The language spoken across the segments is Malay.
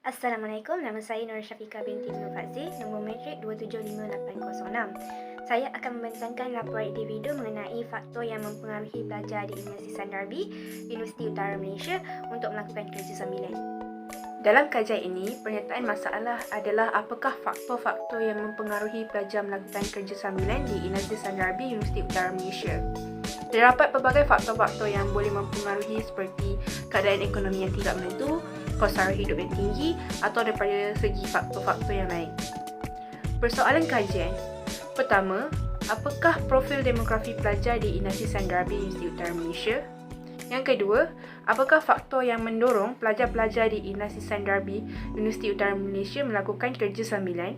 Assalamualaikum, nama saya Nur Syafiqah binti Ibnu Fazil, nombor matrik 275806. Saya akan membentangkan laporan individu mengenai faktor yang mempengaruhi pelajar di Universiti Sundarbi, Universiti Utara Malaysia untuk melakukan kerja sambilan. Dalam kajian ini, pernyataan masalah adalah apakah faktor-faktor yang mempengaruhi pelajar melakukan kerja sambilan di Universiti Sundarbi, Universiti Utara Malaysia. Terdapat pelbagai faktor-faktor yang boleh mempengaruhi seperti keadaan ekonomi yang tidak menentu, kos sara hidup yang tinggi atau daripada segi faktor-faktor yang lain. Persoalan kajian. Pertama, apakah profil demografi pelajar di Universiti Sundarbi, Universiti Utara Malaysia? Yang kedua, apakah faktor yang mendorong pelajar-pelajar di Universiti Sundarbi, Universiti Utara Malaysia melakukan kerja sambilan?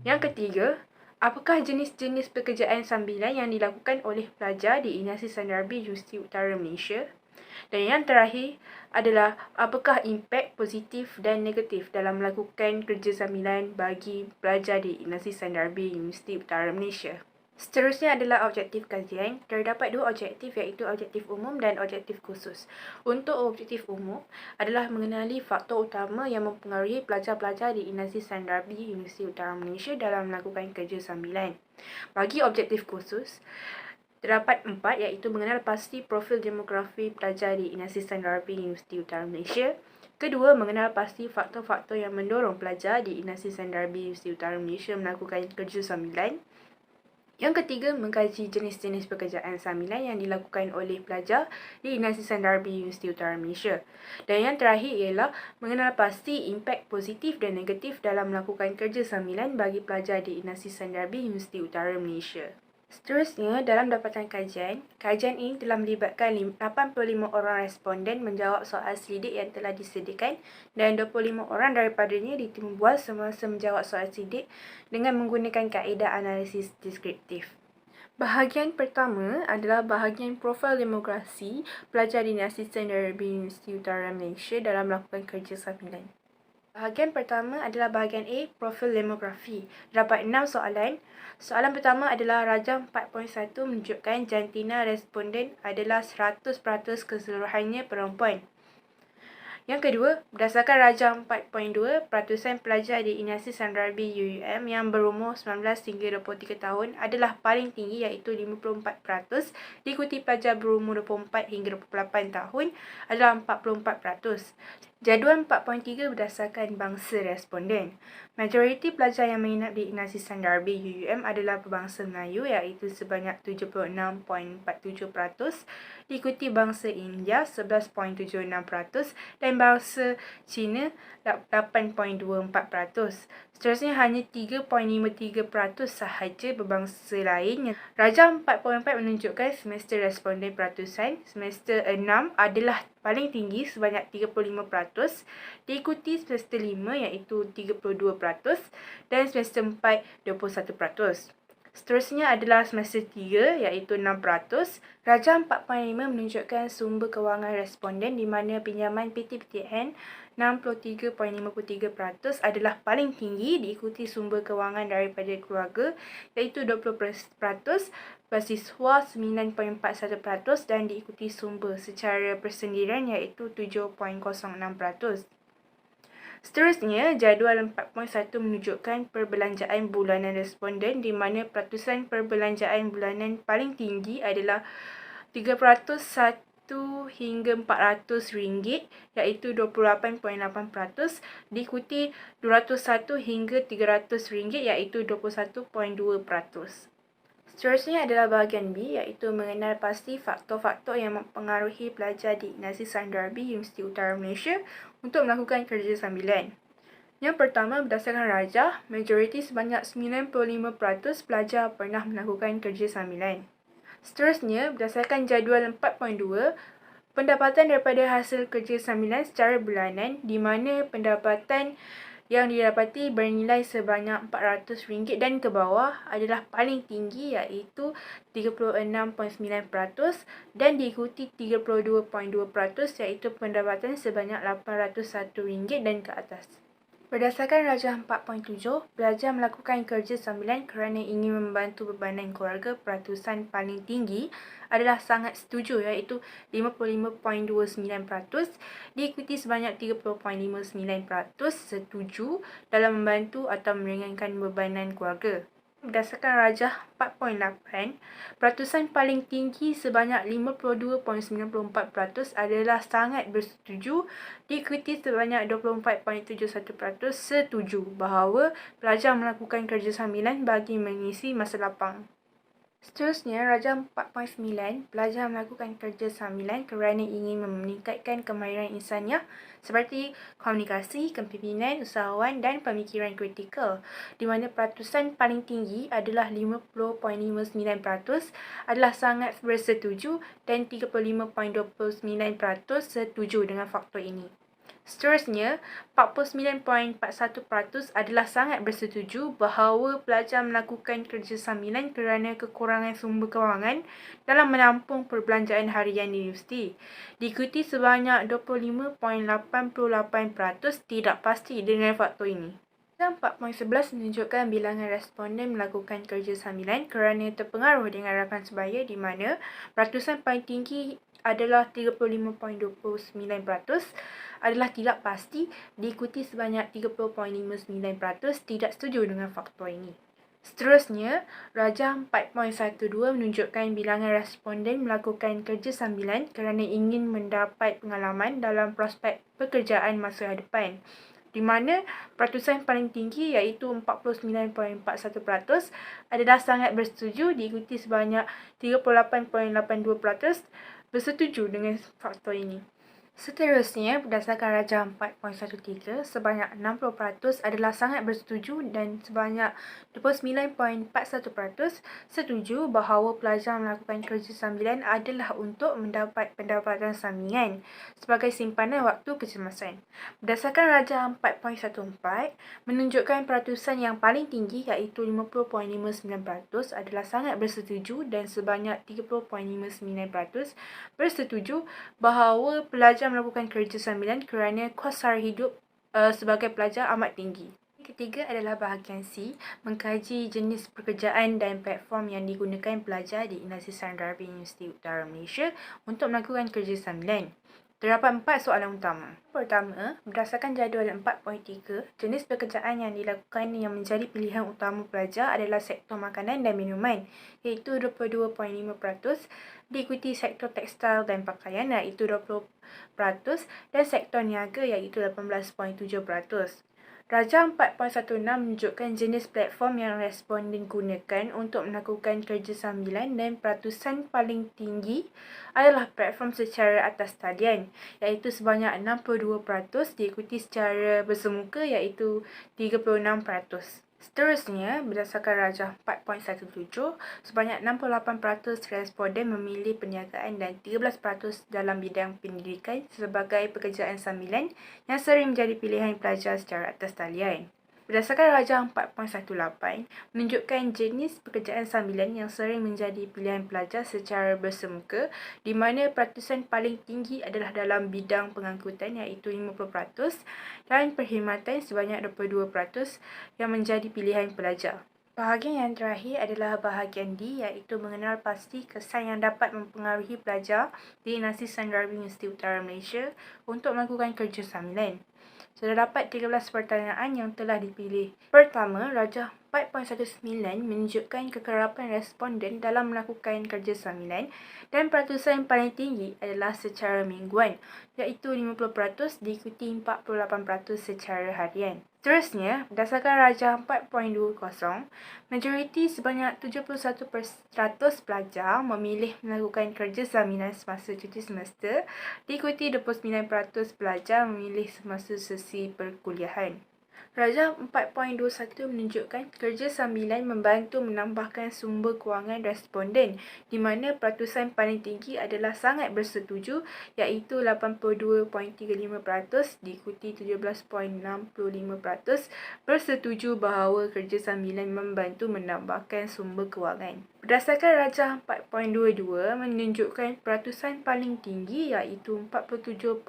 Yang ketiga, apakah jenis-jenis pekerjaan sambilan yang dilakukan oleh pelajar di Universiti Sundarbi, Universiti Utara Malaysia? Dan yang terakhir adalah apakah impak positif dan negatif dalam melakukan kerja sambilan bagi pelajar di Universiti Sundarbi, Universiti Utara Malaysia. Seterusnya adalah objektif kajian. Terdapat dua objektif iaitu objektif umum dan objektif khusus. Untuk objektif umum adalah mengenali faktor utama yang mempengaruhi pelajar-pelajar di Universiti Sundarbi, Universiti Utara Malaysia dalam melakukan kerja sambilan. Bagi objektif khusus, terdapat 4 iaitu mengenal pasti profil demografi pelajar di Universiti Sundarbi, Universiti Utara Malaysia. Kedua, mengenal pasti faktor-faktor yang mendorong pelajar di Universiti Sundarbi, Universiti Utara Malaysia melakukan kerja sambilan. Yang ketiga, mengkaji jenis-jenis pekerjaan sambilan yang dilakukan oleh pelajar di Universiti Sundarbi, Universiti Utara Malaysia. Dan yang terakhir ialah mengenal pasti impak positif dan negatif dalam melakukan kerja sambilan bagi pelajar di Universiti Sundarbi, Universiti Utara Malaysia. Seterusnya, dalam dapatan kajian ini telah melibatkan 85 orang responden menjawab soal selidik yang telah disediakan dan 25 orang daripadanya ditimbual semasa menjawab soal selidik dengan menggunakan kaedah analisis deskriptif. Bahagian pertama adalah bahagian profil demografi pelajar di Universiti Sundarbi, Universiti Utara Malaysia dalam melakukan kerja sambilan. Bahagian pertama adalah bahagian A, profil demografi. Terdapat 6 soalan. Soalan pertama adalah rajam 4.1 menunjukkan jantina responden adalah 100% keseluruhannya perempuan. Yang kedua, berdasarkan rajam 4.2, peratusan pelajar di Universiti Sundarbi UUM yang berumur 19 hingga 23 tahun adalah paling tinggi iaitu 54%, diikuti pelajar berumur 24 hingga 28 tahun adalah 44%. Jadual 4.3 berdasarkan bangsa responden. Majoriti pelajar yang menginap di Universiti Sundarbi UUM adalah berbangsa Melayu iaitu sebanyak 76.47%, diikuti bangsa India 11.76% dan bangsa Cina 8.24%. Seterusnya hanya 3.53% sahaja berbangsa lain. Rajam 4.4 menunjukkan semester responden peratusan. Semester 6 adalah paling tinggi sebanyak 35%, diikuti semester 5 iaitu 32% dan semester 4 21%. Seterusnya adalah semester 3 iaitu 6%. Rajam 4.5 menunjukkan sumber kewangan responden di mana pinjaman PTPTN 63.53% adalah paling tinggi, diikuti sumber kewangan daripada keluarga iaitu 20%, beasiswa 9.41% dan diikuti sumber secara persendirian iaitu 7.06%. Seterusnya, jadual 4.1 menunjukkan perbelanjaan bulanan responden di mana peratusan perbelanjaan bulanan paling tinggi adalah 3% 1 hingga RM400 iaitu 28.8%, diikuti 201 hingga RM300 iaitu 21.2%. Seterusnya adalah bahagian B iaitu mengenal pasti faktor-faktor yang mempengaruhi pelajar di Universiti Sundarbi, Universiti Utara Malaysia untuk melakukan kerja sambilan. Yang pertama, berdasarkan rajah, majoriti sebanyak 95% pelajar pernah melakukan kerja sambilan. Seterusnya, berdasarkan jadual 4.2, pendapatan daripada hasil kerja sambilan secara bulanan di mana pendapatan yang didapati bernilai sebanyak RM400 dan ke bawah adalah paling tinggi iaitu 36.9% dan diikuti 32.2% iaitu pendapatan sebanyak RM801 dan ke atas. Berdasarkan Rajah 4.7, pelajar melakukan kerja sambilan kerana ingin membantu bebanan keluarga peratusan paling tinggi adalah sangat setuju iaitu 55.29%, diikuti sebanyak 30.59% setuju dalam membantu atau meringankan bebanan keluarga. Berdasarkan Rajah 4.8, peratusan paling tinggi sebanyak 52.94% adalah sangat bersetuju, diikuti sebanyak 24.71% setuju bahawa pelajar melakukan kerja sambilan bagi mengisi masa lapang. Seterusnya, Rajah 4.9, pelajar melakukan kerja sambilan kerana ingin meningkatkan kemahiran insaniah seperti komunikasi, kepimpinan, usahawan dan pemikiran kritikal, di mana peratusan paling tinggi adalah 50.59% adalah sangat bersetuju dan 35.29% setuju dengan faktor ini. Seterusnya, 49.41% adalah sangat bersetuju bahawa pelajar melakukan kerja sambilan kerana kekurangan sumber kewangan dalam menampung perbelanjaan harian di universiti. Diikuti sebanyak 25.88% tidak pasti dengan faktor ini. 4.11 menunjukkan bilangan responden melakukan kerja sambilan kerana terpengaruh dengan rakan sebaya di mana peratusan paling tinggi adalah 35.29% adalah tidak pasti, diikuti sebanyak 30.59% tidak setuju dengan faktor ini. Seterusnya, Rajah 4.12 menunjukkan bilangan responden melakukan kerja sambilan kerana ingin mendapat pengalaman dalam prospek pekerjaan masa hadapan, di mana peratusan paling tinggi iaitu 49.41% adalah sangat bersetuju, diikuti sebanyak 38.82% bersetuju dengan faktor ini. Seterusnya, berdasarkan Rajah 4.13, sebanyak 60% adalah sangat bersetuju dan sebanyak 29.41% setuju bahawa pelajar melakukan kerja sambilan adalah untuk mendapat pendapatan sampingan sebagai simpanan waktu kecemasan. Berdasarkan Rajah 4.14, menunjukkan peratusan yang paling tinggi iaitu 50.59% adalah sangat bersetuju dan sebanyak 30.59% bersetuju bahawa pelajar melakukan kerja sambilan kerana kos sara hidup sebagai pelajar amat tinggi. Ketiga adalah bahagian C, mengkaji jenis pekerjaan dan platform yang digunakan pelajar di Universiti Sdn Bhd Universiti Utara Malaysia untuk melakukan kerja sambilan. Terdapat 4 soalan utama. Pertama, berdasarkan jadual 4.3, jenis pekerjaan yang dilakukan yang menjadi pilihan utama pelajar adalah sektor makanan dan minuman, iaitu 22.5%, diikuti sektor tekstil dan pakaian iaitu 20% dan sektor niaga iaitu 18.7%. Rajah 4.16 menunjukkan jenis platform yang responden gunakan untuk melakukan kerja sambilan dan peratusan paling tinggi adalah platform secara atas talian iaitu sebanyak 62%, diikuti secara bersemuka iaitu 36%. Seterusnya, berdasarkan Rajah 4.17, sebanyak 68% responden memilih perniagaan dan 13% dalam bidang pendidikan sebagai pekerjaan sambilan yang sering menjadi pilihan pelajar secara atas talian. Berdasarkan Rajah 4.18, menunjukkan jenis pekerjaan sambilan yang sering menjadi pilihan pelajar secara bersemuka, di mana peratusan paling tinggi adalah dalam bidang pengangkutan iaitu 50% dan perkhidmatan sebanyak 22% yang menjadi pilihan pelajar. Bahagian yang terakhir adalah bahagian D iaitu mengenal pasti kesan yang dapat mempengaruhi pelajar di Universiti Sdn Bhd Universiti Utara Malaysia untuk melakukan kerja sambilan. Terdapat 13 pertanyaan yang telah dipilih. Pertama, Rajah 4.19 menunjukkan kekerapan responden dalam melakukan kerja sambilan dan peratusan paling tinggi adalah secara mingguan, iaitu 50%, diikuti 48% secara harian. Seterusnya, berdasarkan Rajah 4.20, majoriti sebanyak 71% pelajar memilih melakukan kerja sambilan semasa cuti semester, diikuti 29% pelajar memilih semasa sesi perkuliahan. Rajah 4.21 menunjukkan kerja sambilan membantu menambahkan sumber kewangan responden, di mana peratusan paling tinggi adalah sangat bersetuju iaitu 82.35%, diikuti 17.65% bersetuju bahawa kerja sambilan membantu menambahkan sumber kewangan. Berdasarkan Rajah 4.22 menunjukkan peratusan paling tinggi iaitu 47.06%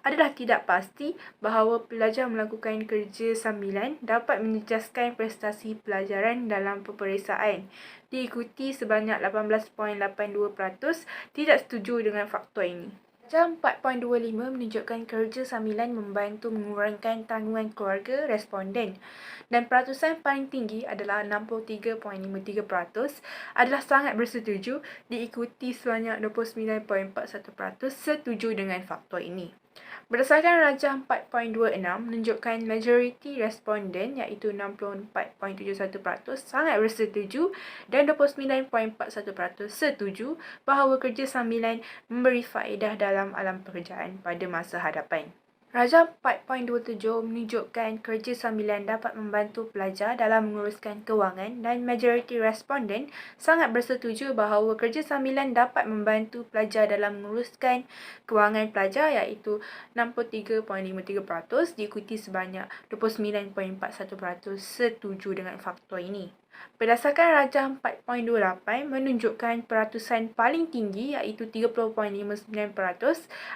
adalah tidak pasti bahawa pelajar pelajar melakukan kerja sambilan dapat menjejaskan prestasi pelajaran dalam peperiksaan. Diikuti sebanyak 18.82% tidak setuju dengan faktor ini. Pelajar 4.25 menunjukkan kerja sambilan membantu mengurangkan tanggungan keluarga responden dan peratusan paling tinggi adalah 63.53% adalah sangat bersetuju, diikuti sebanyak 29.41% setuju dengan faktor ini. Berdasarkan Rajah 4.26 menunjukkan majoriti responden iaitu 64.71% sangat bersetuju dan 29.41% setuju bahawa kerja sambilan memberi faedah dalam alam pekerjaan pada masa hadapan. Rajah 4.27 menunjukkan kerja sambilan dapat membantu pelajar dalam menguruskan kewangan dan majoriti responden sangat bersetuju bahawa kerja sambilan dapat membantu pelajar dalam menguruskan kewangan pelajar iaitu 63.53% diikuti sebanyak 29.41% setuju dengan faktor ini. Berdasarkan Rajah 4.28 menunjukkan peratusan paling tinggi iaitu 30.59%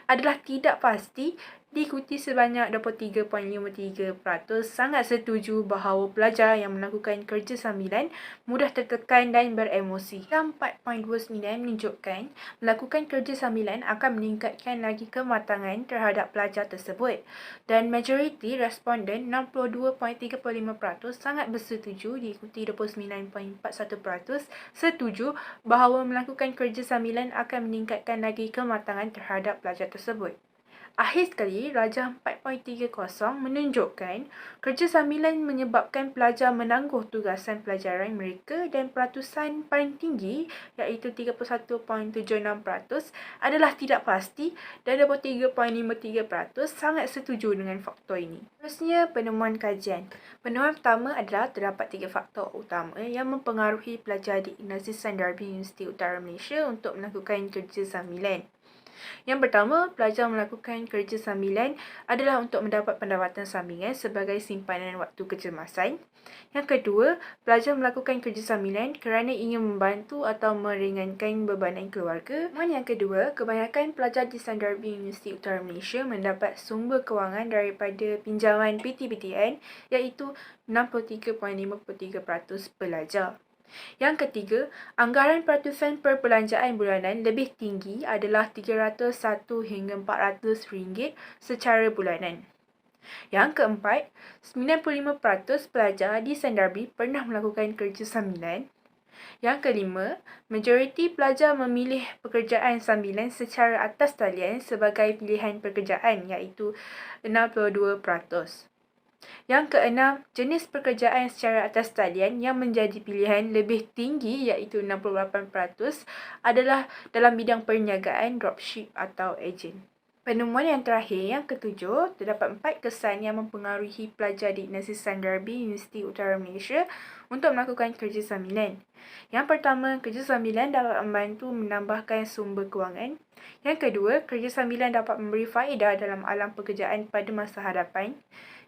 adalah tidak pasti, diikuti sebanyak 23.53% sangat setuju bahawa pelajar yang melakukan kerja sambilan mudah tertekan dan beremosi. Rajah 4.29 menunjukkan melakukan kerja sambilan akan meningkatkan lagi kematangan terhadap pelajar tersebut dan majoriti responden 62.35% sangat bersetuju diikuti 29.41% setuju bahawa melakukan kerja sambilan akan meningkatkan lagi kematangan terhadap pelajar tersebut. Akhir sekali, Rajah 4.30 menunjukkan kerja sambilan menyebabkan pelajar menangguh tugasan pelajaran mereka dan peratusan paling tinggi iaitu 31.76% adalah tidak pasti dan 23.53% sangat setuju dengan faktor ini. Seterusnya, penemuan kajian. Penemuan pertama adalah terdapat 3 faktor utama yang mempengaruhi pelajar di Ignatius Darby Universiti Utara Malaysia untuk melakukan kerja sambilan. Yang pertama, pelajar melakukan kerja sambilan adalah untuk mendapat pendapatan sampingan sebagai simpanan waktu kecemasan. Yang kedua, pelajar melakukan kerja sambilan kerana ingin membantu atau meringankan bebanan keluarga. Yang kedua, kebanyakan pelajar di Darby Universiti Utara Malaysia mendapat sumber kewangan daripada pinjaman PTPTN iaitu 63.53% pelajar. Yang ketiga, anggaran peratusan perbelanjaan bulanan lebih tinggi adalah RM301 hingga RM400 secara bulanan. Yang keempat, 95% pelajar di Darby pernah melakukan kerja sambilan. Yang kelima, majoriti pelajar memilih pekerjaan sambilan secara atas talian sebagai pilihan pekerjaan iaitu 62%. Yang keenam, jenis pekerjaan secara atas talian yang menjadi pilihan lebih tinggi iaitu 68% adalah dalam bidang perniagaan, dropship atau ejen. Penemuan yang terakhir, yang ketujuh, terdapat 4 kesan yang mempengaruhi pelajar di Ignatius Darby Universiti Utara Malaysia untuk melakukan kerja sambilan. Yang pertama, kerja sambilan dapat membantu menambahkan sumber kewangan. Yang kedua, kerja sambilan dapat memberi faedah dalam alam pekerjaan pada masa hadapan.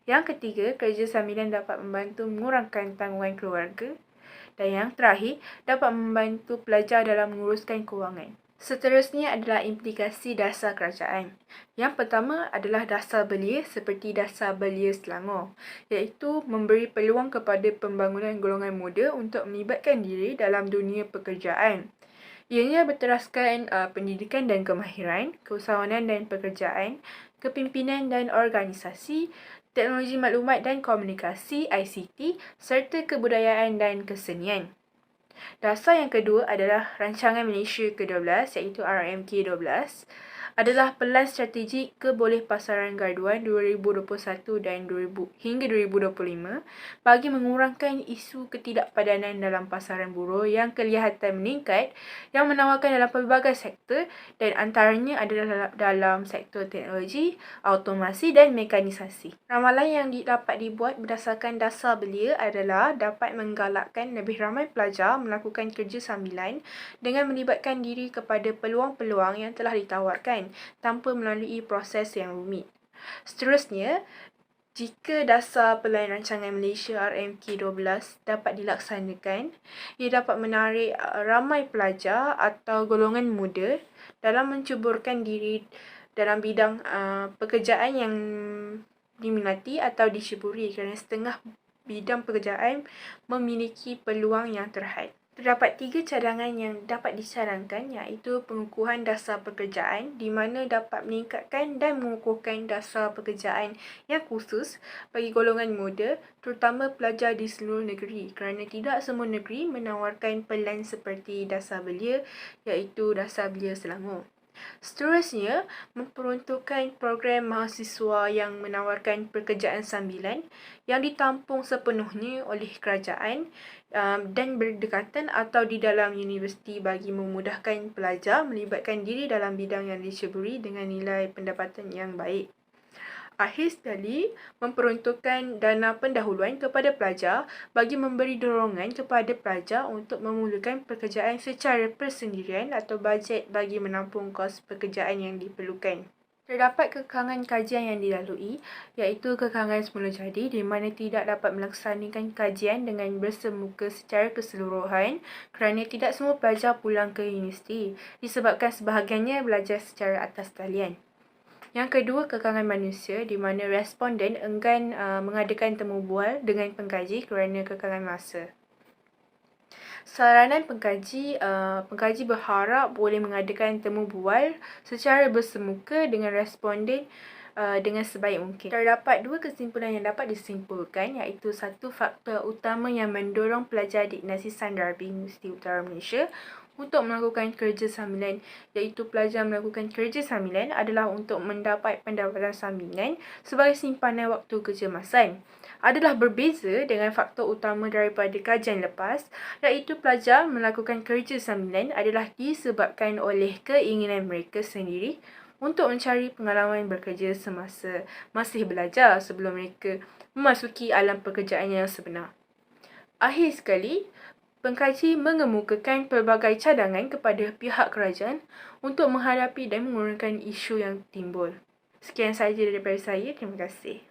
Yang ketiga, kerja sambilan dapat membantu mengurangkan tanggungan keluarga. Dan yang terakhir, dapat membantu pelajar dalam menguruskan kewangan. Seterusnya adalah implikasi dasar kerajaan. Yang pertama adalah dasar belia seperti dasar belia Selangor, iaitu memberi peluang kepada pembangunan golongan muda untuk melibatkan diri dalam dunia pekerjaan. Ianya berteraskan pendidikan dan kemahiran, keusahawanan dan pekerjaan, kepimpinan dan organisasi, teknologi maklumat dan komunikasi ICT, serta kebudayaan dan kesenian. Dasar yang kedua adalah Rancangan Malaysia ke-12 iaitu RMK-12 adalah pelan strategik kebolehpasaran gaduan 2021 dan hingga 2025 bagi mengurangkan isu ketidakpadanan dalam pasaran buruh yang kelihatan meningkat yang menawarkan dalam pelbagai sektor dan antaranya adalah dalam sektor teknologi, automasi dan mekanisasi. Ramalan yang dapat dibuat berdasarkan dasar belia adalah dapat menggalakkan lebih ramai pelajar melakukan kerja sambilan dengan melibatkan diri kepada peluang-peluang yang telah ditawarkan tanpa melalui proses yang rumit. Seterusnya, jika dasar pelan rancangan Malaysia RMK-12 dapat dilaksanakan, ia dapat menarik ramai pelajar atau golongan muda dalam mencuburkan diri dalam bidang pekerjaan yang diminati atau disyukuri kerana setengah bidang pekerjaan memiliki peluang yang terhad. Terdapat 3 cadangan yang dapat disarankan iaitu pengukuhan dasar pekerjaan di mana dapat meningkatkan dan mengukuhkan dasar pekerjaan yang khusus bagi golongan muda terutama pelajar di seluruh negeri kerana tidak semua negeri menawarkan pelan seperti dasar belia iaitu dasar belia Selangor. Seterusnya, memperuntukkan program mahasiswa yang menawarkan pekerjaan sambilan yang ditampung sepenuhnya oleh kerajaan dan berdekatan atau di dalam universiti bagi memudahkan pelajar melibatkan diri dalam bidang yang disyukuri dengan nilai pendapatan yang baik. Akhir sekali, memperuntukkan dana pendahuluan kepada pelajar bagi memberi dorongan kepada pelajar untuk memulakan pekerjaan secara persendirian atau bajet bagi menampung kos pekerjaan yang diperlukan. Terdapat kekangan kajian yang dilalui, iaitu kekangan semula jadi di mana tidak dapat melaksanakan kajian dengan bersemuka secara keseluruhan kerana tidak semua pelajar pulang ke universiti disebabkan sebahagiannya belajar secara atas talian. Yang kedua, kekangan manusia di mana responden enggan mengadakan temu bual dengan pengkaji kerana kekangan masa. Saranan pengkaji berharap boleh mengadakan temu bual secara bersemuka dengan responden dengan sebaik mungkin. Terdapat 2 kesimpulan yang dapat disimpulkan iaitu satu faktor utama yang mendorong pelajar di Ignasi Sundarbi Universiti Utara Malaysia untuk melakukan kerja sambilan iaitu pelajar melakukan kerja sambilan adalah untuk mendapat pendapatan sampingan sebagai simpanan waktu kecemasan. Adalah berbeza dengan faktor utama daripada kajian lepas iaitu pelajar melakukan kerja sambilan adalah disebabkan oleh keinginan mereka sendiri untuk mencari pengalaman bekerja semasa masih belajar sebelum mereka memasuki alam pekerjaan yang sebenar. Akhir sekali, pengkaji mengemukakan pelbagai cadangan kepada pihak kerajaan untuk menghadapi dan mengurangkan isu yang timbul. Sekian sahaja daripada saya. Terima kasih.